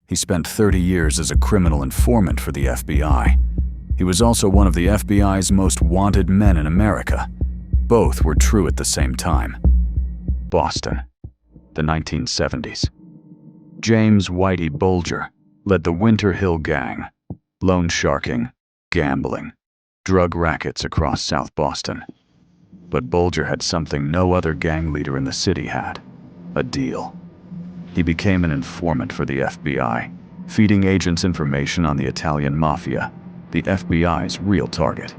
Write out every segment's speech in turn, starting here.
He spent 30 years as a criminal informant for the FBI. He was also one of the FBI's most wanted men in America. Both were true at the same time. Boston, the 1970s. James Whitey Bulger led the Winter Hill Gang, loan sharking, gambling, drug rackets across South Boston. But Bulger had something no other gang leader in the city had: a deal. He became an informant for the FBI, feeding agents information on the Italian mafia, the FBI's real target.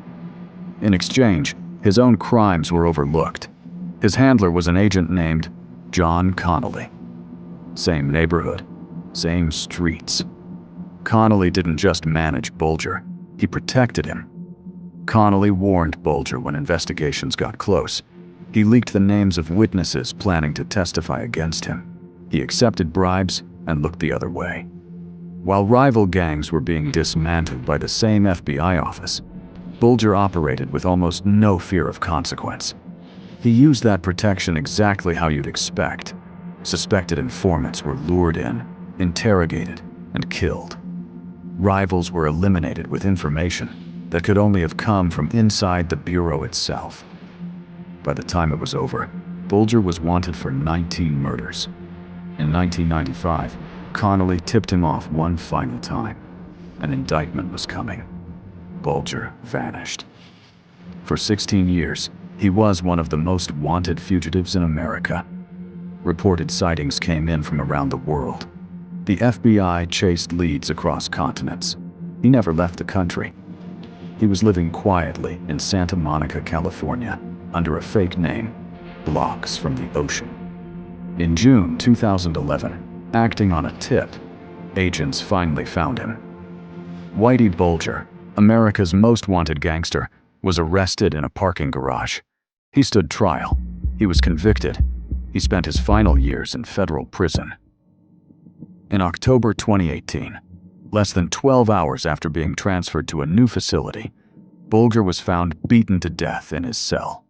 In exchange, his own crimes were overlooked. His handler was an agent named John Connolly. Same neighborhood, same streets. Connolly didn't just manage Bulger, he protected him. Connolly warned Bulger when investigations got close. He leaked the names of witnesses planning to testify against him. He accepted bribes and looked the other way. While rival gangs were being dismantled by the same FBI office, Bulger operated with almost no fear of consequence. He used that protection exactly how you'd expect. Suspected informants were lured in, interrogated, and killed. Rivals were eliminated with information that could only have come from inside the bureau itself. By the time it was over, Bulger was wanted for 19 murders. In 1995, Connolly tipped him off one final time. An indictment was coming. Bulger vanished. For 16 years, he was one of the most wanted fugitives in America. Reported sightings came in from around the world. The FBI chased leads across continents. He never left the country. He was living quietly in Santa Monica, California, under a fake name, blocks from the ocean. In June 2011, acting on a tip, agents finally found him. Whitey Bulger, America's most wanted gangster, was arrested in a parking garage. He stood trial. He was convicted. He spent his final years in federal prison. In October 2018, less than 12 hours after being transferred to a new facility, Bulger was found beaten to death in his cell.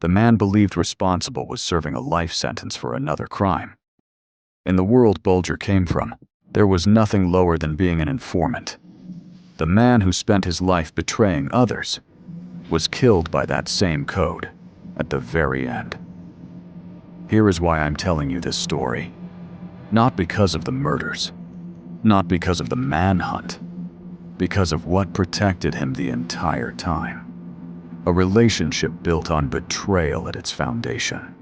The man believed responsible was serving a life sentence for another crime. In the world Bulger came from, there was nothing lower than being an informant. The man who spent his life betraying others was killed by that same code at the very end. Here is why I'm telling you this story. Not because of the murders, not because of the manhunt, because of what protected him the entire time. A relationship built on betrayal at its foundation.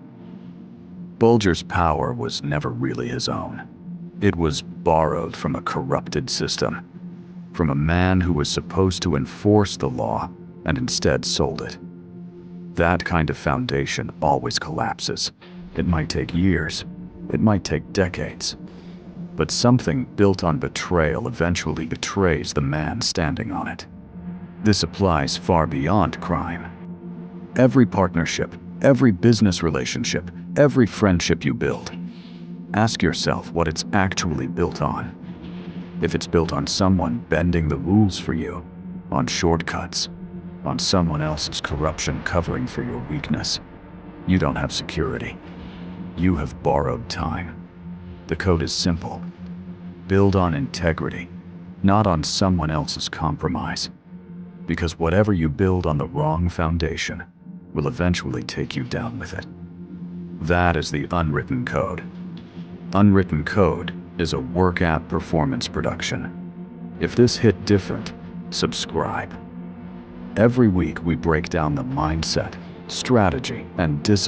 Bulger's power was never really his own. It was borrowed from a corrupted system, from a man who was supposed to enforce the law and instead sold it. That kind of foundation always collapses. It might take years, it might take decades, but something built on betrayal eventually betrays the man standing on it. This applies far beyond crime. Every partnership, every business relationship, every friendship you build, ask yourself what it's actually built on. If it's built on someone bending the rules for you, on shortcuts, on someone else's corruption covering for your weakness, you don't have security. You have borrowed time. The code is simple. Build on integrity, not on someone else's compromise. Because whatever you build on the wrong foundation will eventually take you down with it. That is the unwritten code. Unwritten Code is a work app performance production. If this hit different, subscribe. Every week we break down the mindset, strategy, and discipline